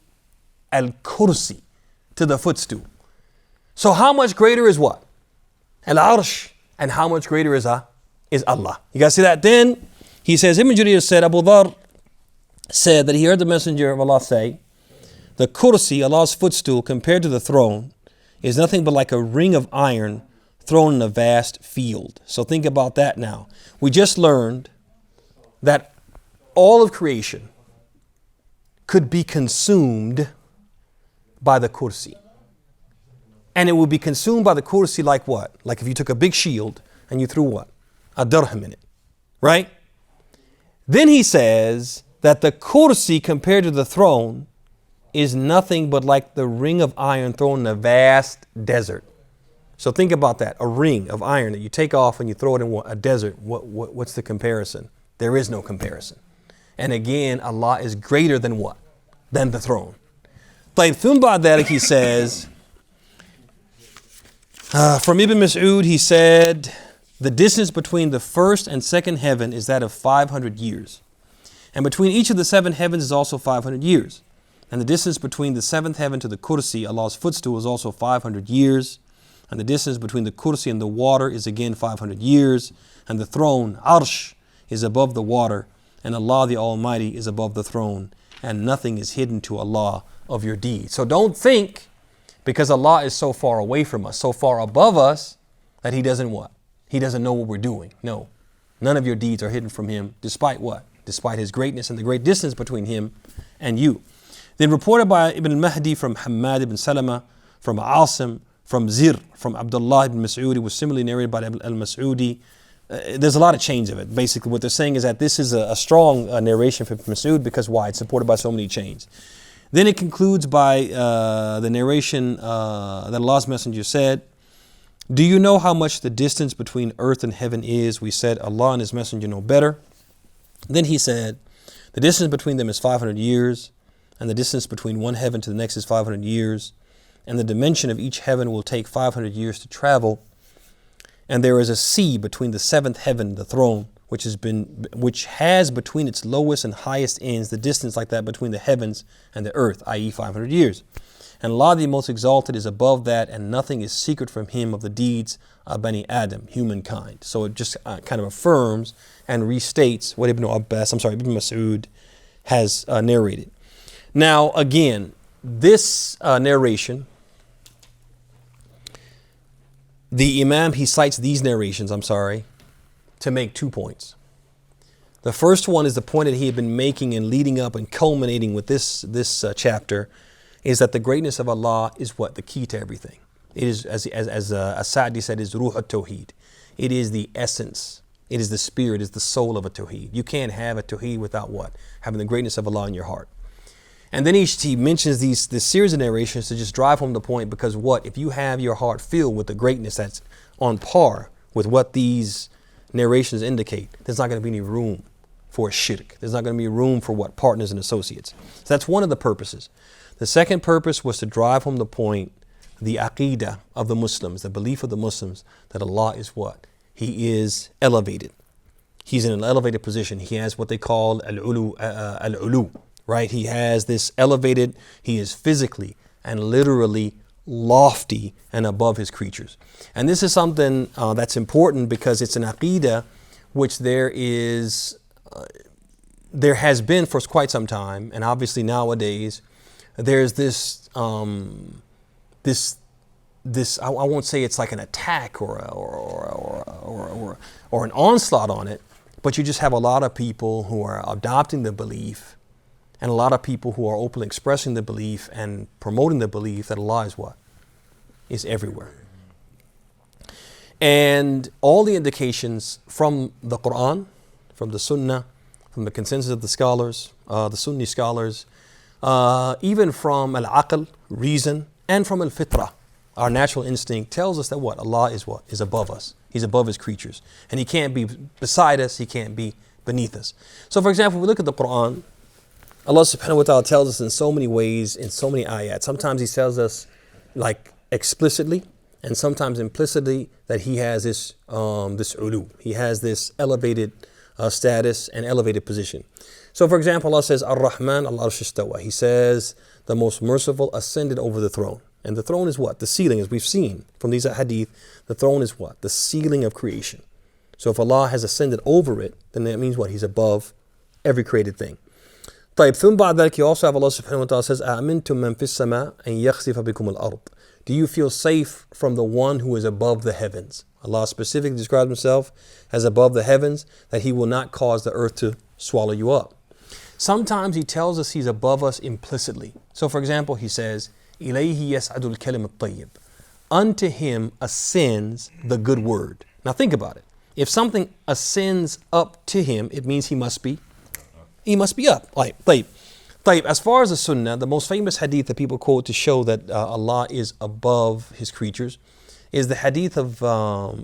al-kursi, to the footstool. So how much greater is what? Al-arsh. And how much greater is Allah. You guys see that? Then he says, Ibn Jarir said, Abu Dhar said that he heard the messenger of Allah say, the kursi, Allah's footstool, compared to the throne, is nothing but like a ring of iron thrown in a vast field. So think about that now. We just learned that all of creation could be consumed by the kursi. And it will be consumed by the kursi like what? Like if you took a big shield and you threw what? A dirham in it, right? Then he says that the kursi compared to the throne is nothing but like the ring of iron thrown in a vast desert. So think about that, a ring of iron that you take off and you throw it in a desert. What's the comparison? There is no comparison. And again, Allah is greater than what? Than the throne. طيب ثم بعد ذلك he says, from Ibn Mas'ud, he said, the distance between the first and second heaven is that of 500 years. And between each of the seven heavens is also 500 years. And the distance between the seventh heaven to the kursi, Allah's footstool, is also 500 years. And the distance between the kursi and the water is again 500 years. And the throne, arsh, is above the water. And Allah the Almighty is above the throne. And nothing is hidden to Allah of your deeds. So don't think, because Allah is so far away from us, so far above us, that He doesn't what? He doesn't know what we're doing. No. None of your deeds are hidden from Him, despite what? Despite His greatness and the great distance between Him and you. Then reported by Ibn al-Mahdi from Hammad ibn Salama, from Asim, from Zir, from Abdullah ibn Mas'ud. It was similarly narrated by al-Mas'udi. There's a lot of chains of it. Basically, what they're saying is that this is a strong narration for Mas'ud, because why? It's supported by so many chains. Then it concludes by the narration that Allah's Messenger said, do you know how much the distance between earth and heaven is? We said, Allah and His Messenger know better. Then he said, the distance between them is 500 years, and the distance between one heaven to the next is 500 years, and the dimension of each heaven will take 500 years to travel. And there is a sea between the seventh heaven, the throne, which has between its lowest and highest ends the distance like that between the heavens and the earth, i.e. 500 years. And Allah the Most Exalted is above that, and nothing is secret from Him of the deeds of Bani Adam, humankind. So it just kind of affirms and restates what Ibn Mas'ud has narrated. Now again, this narration, the Imam, he cites these narrations, to make 2 points. The first one is the point that he had been making and leading up and culminating with this chapter, is that the greatness of Allah is what? The key to everything. It is, as as-Saafiy said, is ruh at-Tawheed. It is the essence. It is the spirit, it is the soul of at-Tawheed. You can't have at-Tawheed without what? Having the greatness of Allah in your heart. And then he mentions this series of narrations to just drive home the point, because what? If you have your heart filled with the greatness that's on par with what these narrations indicate, there's not going to be any room for shirk. There's not going to be room for what? Partners and associates. So that's one of the purposes. The second purpose was to drive home the point, the aqeedah of the Muslims, the belief of the Muslims, that Allah is what? He is elevated. He's in an elevated position. He has what they call al-ulu, right? He has this elevated, he is physically and literally lofty and above his creatures. And this is something that's important, because it's an aqeedah which there has been for quite some time, and obviously nowadays there's this I won't say it's like an attack or an onslaught on it, but you just have a lot of people who are adopting the belief, and a lot of people who are openly expressing the belief and promoting the belief that Allah is what? Is everywhere. And all the indications from the Quran, from the Sunnah, from the consensus of the scholars, the Sunni scholars, even from al-aql, reason, and from al-fitra, our natural instinct, tells us that what? Allah is what? Is above us. He's above His creatures. And He can't be beside us. He can't be beneath us. So for example, we look at the Quran, Allah subhanahu wa ta'ala tells us in so many ways, in so many ayat. Sometimes He tells us like explicitly, and sometimes implicitly, that He has this ulu. He has this elevated status and elevated position. So for example, Allah says, Ar-Rahman al-Arsh istawa. He says, the most merciful ascended over the throne. And the throne is what? The ceiling, as we've seen from these hadith. The throne is what? The ceiling of creation. So if Allah has ascended over it, then that means what? He's above every created thing. طيب ثم بعد ذلك, you also have Allah subhanahu wa ta'ala says, أَأَمِنْتُم مَّن فِي السَّمَاءِ أَن يَخْسِفَ بِكُمُ الْأَرْضِ. Do you feel safe from the one who is above the heavens? Allah specifically describes Himself as above the heavens, that He will not cause the earth to swallow you up. Sometimes He tells us He's above us implicitly. So for example, He says, إِلَيْهِ يَسْعَدُ الْكَلِمُ الطَّيِّبُ. Unto him ascends the good word. Now think about it. If something ascends up to him, it means he must be up. طيب. As far as the sunnah, the most famous hadith that people quote to show that Allah is above his creatures is the hadith of Muawiyah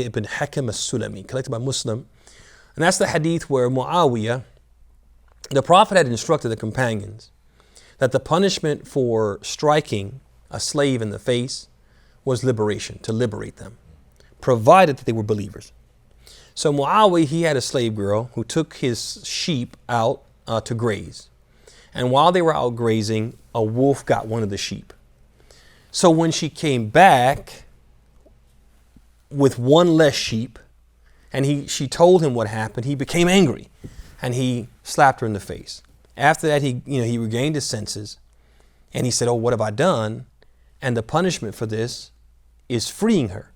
ibn Hakam as-Sulami, collected by Muslim. And that's the hadith where Muawiyah, the Prophet had instructed the companions that the punishment for striking a slave in the face was liberation, to liberate them, provided that they were believers. So Muawiyah, he had a slave girl who took his sheep out to graze. And while they were out grazing, a wolf got one of the sheep. So when she came back with one less sheep, and she told him what happened, he became angry and he slapped her in the face. After that, he regained his senses and he said, "Oh, what have I done?" And the punishment for this is freeing her.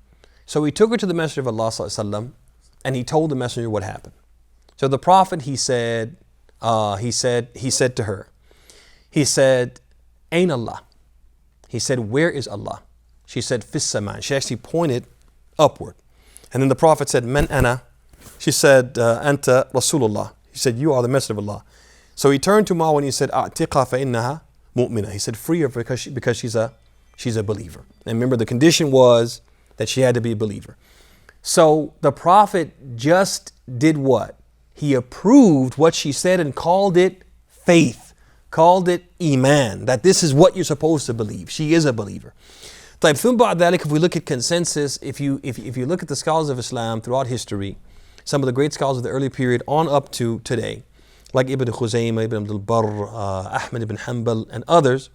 So he took her to the Messenger of Allah sallallahu alaihi wasallam, and he told the Messenger what happened. So the Prophet, he said to her, he said, "Ain Allah?" He said, "Where is Allah?" She said, "Fis sama." She actually pointed upward. And then the Prophet said, "Man ana?" She said, "Anta Rasulullah." He said, "You are the Messenger of Allah." So he turned to Muawiyah and he said, "A'tiqa fa innaha mu'mina." He said, "Free her because she's a believer." And remember, the condition was that she had to be a believer. So the Prophet just did what? He approved what she said and called it faith, called it iman, that this is what you're supposed to believe. She is a believer. If we look at consensus, if you look at the scholars of Islam throughout history, some of the great scholars of the early period on up to today, like Ibn Khuzaymah, Ibn Abdul Barr, Ahmad ibn Hanbal, and others,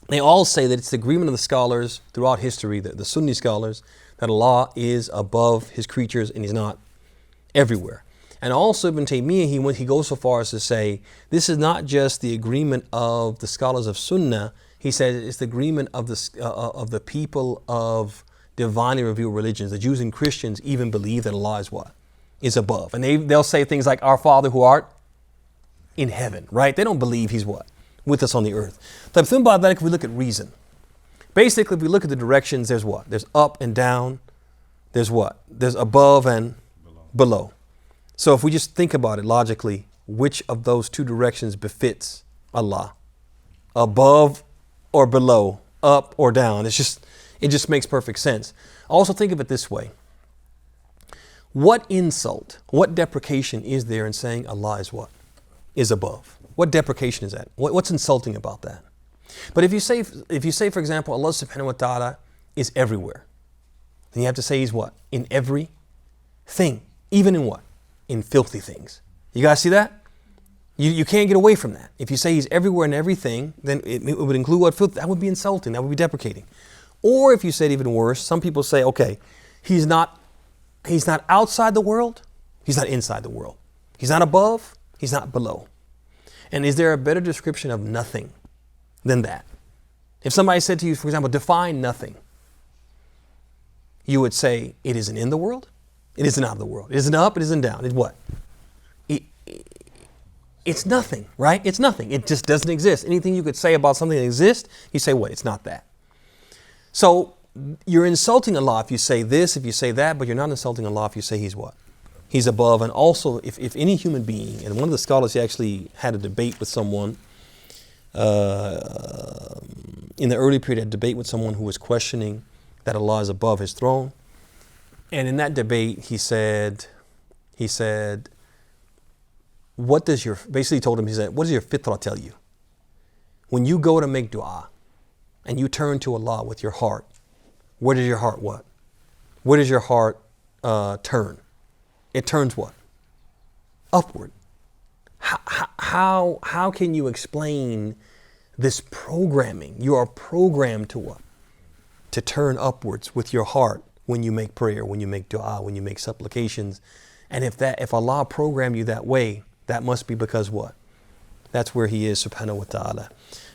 they all say that it's the agreement of the scholars throughout history, the Sunni scholars, that Allah is above his creatures and he's not everywhere. And also Ibn Taymiyyah, he goes so far as to say, this is not just the agreement of the scholars of Sunnah. He says it's the agreement of the people of divinely revealed religions. The Jews and Christians even believe that Allah is what? Is above. And they'll say things like, "Our Father who art in heaven," right? They don't believe he's what? With us on the earth. If we look at reason, basically if we look at the directions, there's what? There's up and down. There's what? There's above and below. So if we just think about it logically, which of those two directions befits Allah? Above or below, up or down? It just makes perfect sense. Also think of it this way. What insult, what deprecation is there in saying Allah is what? Is above? What deprecation is that? What's insulting about that? But if you say, for example, Allah subhanahu wa ta'ala is everywhere, then you have to say he's what? In every thing. Even in what? In filthy things. You guys see that? You can't get away from that. If you say he's everywhere in everything, then it would include what? Filth. That would be insulting. That would be deprecating. Or if you said even worse, some people say, okay, he's not outside the world. He's not inside the world. He's not above. He's not below. And is there a better description of nothing than that? If somebody said to you, for example, define nothing, you would say it isn't in the world. It isn't out of the world. It isn't up. It isn't down. It's what? It's nothing, right? It's nothing. It just doesn't exist. Anything you could say about something that exists, you say what? It's not that. So you're insulting Allah if you say this, if you say that, but you're not insulting Allah if you say he's what? He's above. And also, if any human being, and one of the scholars, he actually had a debate with someone in the early period, a debate with someone who was questioning that Allah is above his throne. And in that debate, he said, basically told him, he said, what does your fitrah tell you? When you go to make dua and you turn to Allah with your heart, where does your heart what? Where does your heart turn? It turns what? Upward. How can you explain this programming? You are programmed to what? To turn upwards with your heart when you make prayer, when you make dua, when you make supplications. And if Allah programmed you that way, that must be because what? That's where He is, subhanahu wa ta'ala.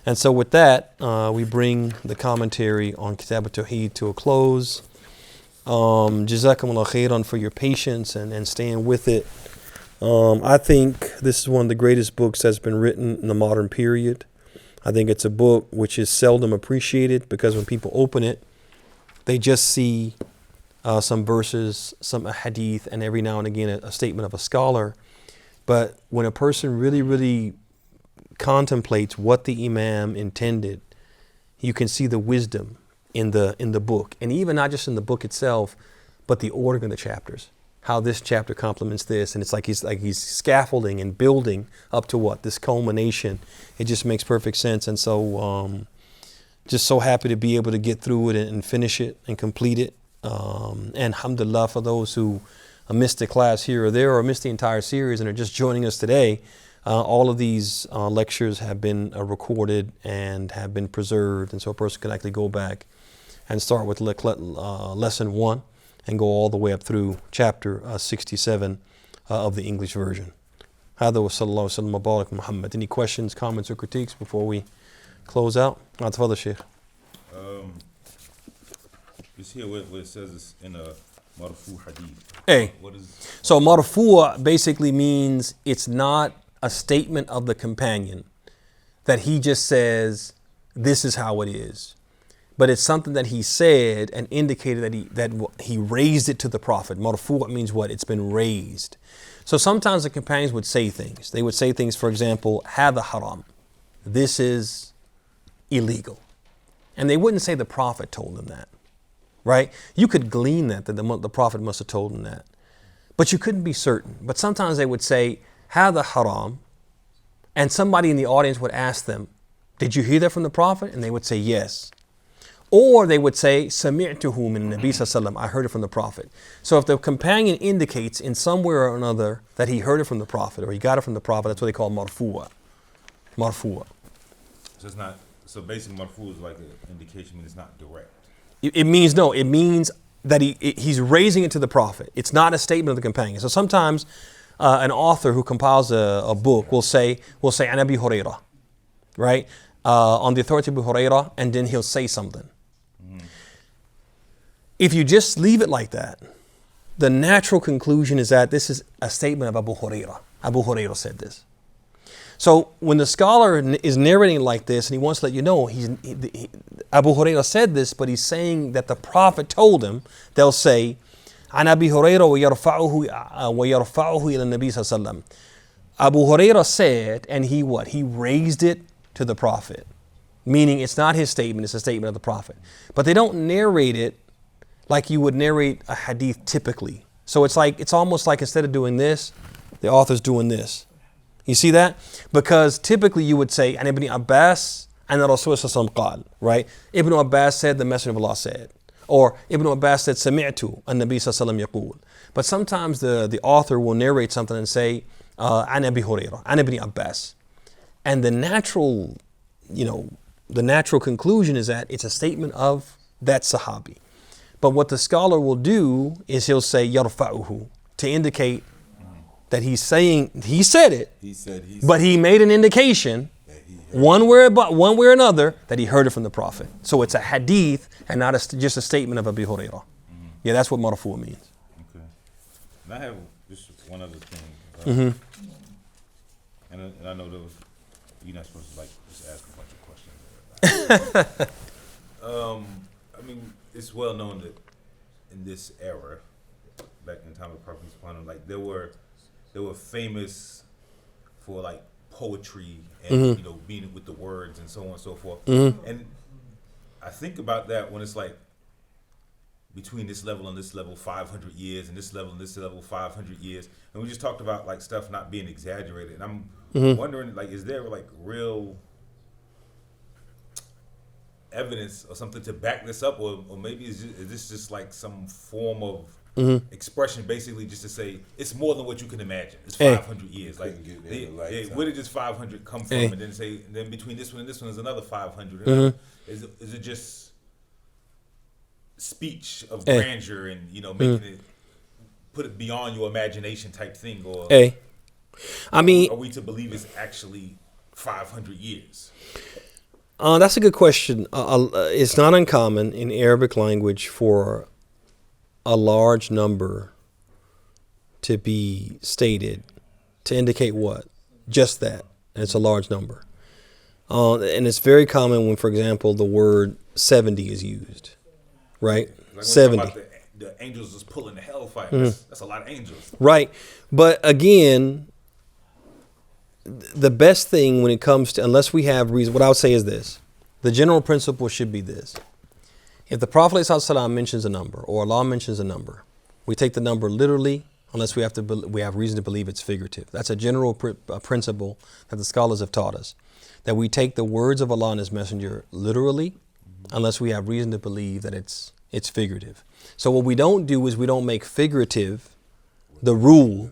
And so with that, we bring the commentary on Kitab at-Tawheed to a close. Jazakumullah khairan for your patience and staying with it. I think this is one of the greatest books that's been written in the modern period. I think it's a book which is seldom appreciated because when people open it, they just see some verses, some hadith, and every now and again a statement of a scholar. But when a person really, really contemplates what the Imam intended, you can see the wisdom in the book, and even not just in the book itself, but the ordering of the chapters. How this chapter complements this, and it's like he's scaffolding and building up to what this culmination. It just makes perfect sense, and so just so happy to be able to get through it and finish it and complete it. And alhamdulillah for those who missed the class here or there or missed the entire series and are just joining us today. All of these lectures have been recorded and have been preserved, and so a person can actually go back and start with lesson 1 and go all the way up through chapter 67 of the English version. هذا وصلى الله وسلم وبارك محمد. Any questions, comments, or critiques before we close out? تفضل شيخ. It's here where it says it's in a marfu hadith. Hey. What is? So marfu basically means it's not a statement of the companion that he just says this is how it is, but it's something that he said and indicated that he raised it to the Prophet. Marfu means what? It's been raised. So sometimes the companions would say things. They would say things, for example, hada haram. This is illegal. And they wouldn't say the Prophet told them that, right? You could glean that the Prophet must have told them that, but you couldn't be certain. But sometimes they would say, hada haram, and somebody in the audience would ask them, did you hear that from the Prophet? And they would say, yes. Or they would say, Sami'tuhu min Nabi sallam, I heard it from the Prophet. So if the companion indicates in some way or another that he heard it from the Prophet or he got it from the Prophet, that's what they call marfu'a. Marfu'a. So it's not. So basically, marfu is like an indication. Means it's not direct. It means no. It means that he's raising it to the Prophet. It's not a statement of the companion. So sometimes an author who compiles a book will say an Abi Hurairah, right? On the authority of Abu Hurairah, and then he'll say something. If you just leave it like that, the natural conclusion is that this is a statement of Abu Hurairah. Abu Hurairah said this. So when the scholar is narrating like this and he wants to let you know Abu Hurairah said this, but he's saying that the Prophet told him, they'll say, عن أبي هريرة ويرفعه إلى النبي صلى الله عليه وسلم. Abu Hurairah said, and he what? He raised it to the Prophet. Meaning it's not his statement, it's a statement of the Prophet. But they don't narrate it like you would narrate a hadith typically. So it's almost like instead of doing this, the author's doing this. You see that? Because typically you would say, an Ibn Abbas and Rasul sallallahu qal, right? Ibn Abbas said, the Messenger of Allah said. Or Ibn Abbas said, Sami'tu an-Nabi sallallahu yaqul. But sometimes the author will narrate something and say, an Abi Hurairah, an Ibn Abbas. And the natural conclusion is that it's a statement of that Sahabi. But what the scholar will do is he'll say yarfa'uhu to indicate that he said it, but he made an indication one way or another that he heard it from the Prophet. So it's a hadith and not just a statement of Abi Hurairah. Yeah, that's what marfu means. Okay. And I have just one other thing. And I know you're not supposed to just ask a bunch of questions. I mean, it's well known that in this era, back in the time of the Prophet, they were famous for poetry and being with the words and so on and so forth. And I think about that when it's between this level and this level 500 years and this level 500 years, and we just talked about stuff not being exaggerated. And I'm wondering is there real evidence or something to back this up, or maybe is this just some form of expression, basically just to say it's more than what you can imagine. It's 500 years. Where did this 500 come from? And then between this one and this one is another 500. Is it just speech of grandeur and making it put it beyond your imagination type thing, or I mean, are we to believe it's actually 500 years? That's a good question. It's not uncommon in Arabic language for a large number to be stated to indicate what? Just that. And it's a large number. And it's very common when, for example, the word 70 is used, right? Like when you talk 70. about the angels is pulling the hellfire. That's a lot of angels. Right. But again, the best thing when it comes to, unless we have reason, what I would say is this. The general principle should be this. If the Prophet ﷺ mentions a number or Allah mentions a number, we take the number literally unless we have reason to believe it's figurative. That's a general principle that the scholars have taught us. That we take the words of Allah and His Messenger literally unless we have reason to believe that it's figurative. So what we don't do is we don't make figurative the rule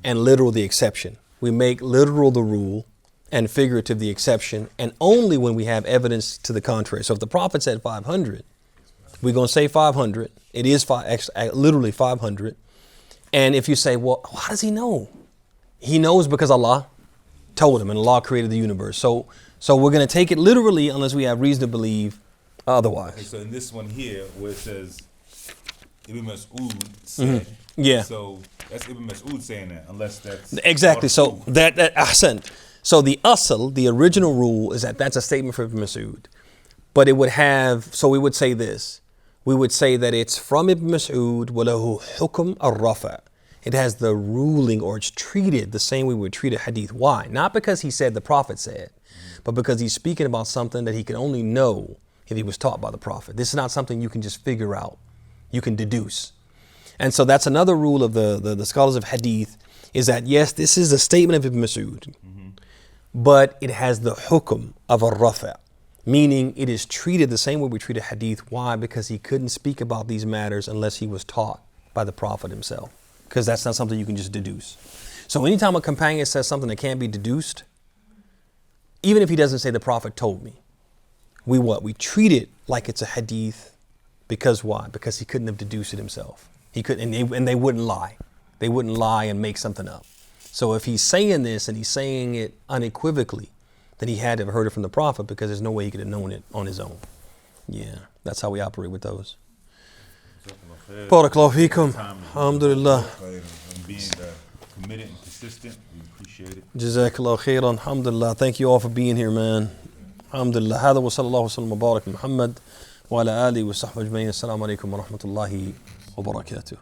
and literal the exception. We make literal the rule and figurative the exception, and only when we have evidence to the contrary. So if the Prophet said 500, we're going to say 500. It is literally 500. And if you say, well, how does he know? He knows because Allah told him and Allah created the universe. So we're going to take it literally unless we have reason to believe otherwise. Okay, so in this one here where it says Ibn Mas'ud said, Yeah. so that's Ibn Mas'ud saying that, unless that's Exactly. So Mas'ud. that ahsan. So the asl, the original rule is that that's a statement from Ibn Mas'ud. But it would have, so we would say this. We would say that it's from Ibn Mas'ud, وَلَهُ حُكْمُ الرَّفَعِ. It has the ruling, or it's treated the same way we would treat a hadith. Why? Not because he said the Prophet said, but because he's speaking about something that he could only know if he was taught by the Prophet. This is not something you can just figure out. You can deduce. And so that's another rule of the scholars of hadith, is that yes, this is a statement of Ibn Mas'ud, but it has the hukum of a rafa, meaning it is treated the same way we treat a hadith. Why? Because he couldn't speak about these matters unless he was taught by the Prophet himself, because that's not something you can just deduce. So anytime a companion says something that can't be deduced, even if he doesn't say the Prophet told me, we treat it like it's a hadith. Because why? Because he couldn't have deduced it himself. He couldn't, and they wouldn't lie. They wouldn't lie and make something up. So if he's saying this and he's saying it unequivocally, then he had to have heard it from the Prophet, because there's no way he could have known it on his own. Yeah, that's how we operate with those. Barakallahu feekum. Alhamdulillah. And being committed and consistent, we appreciate it. Jazakallah khairan. Alhamdulillah. Thank you all for being here, man. Alhamdulillah. هذا وصلى الله وسلم وبارك محمد وعلى آله وصحبه أجمعين. السلام عليكم ورحمة الله وبركاته.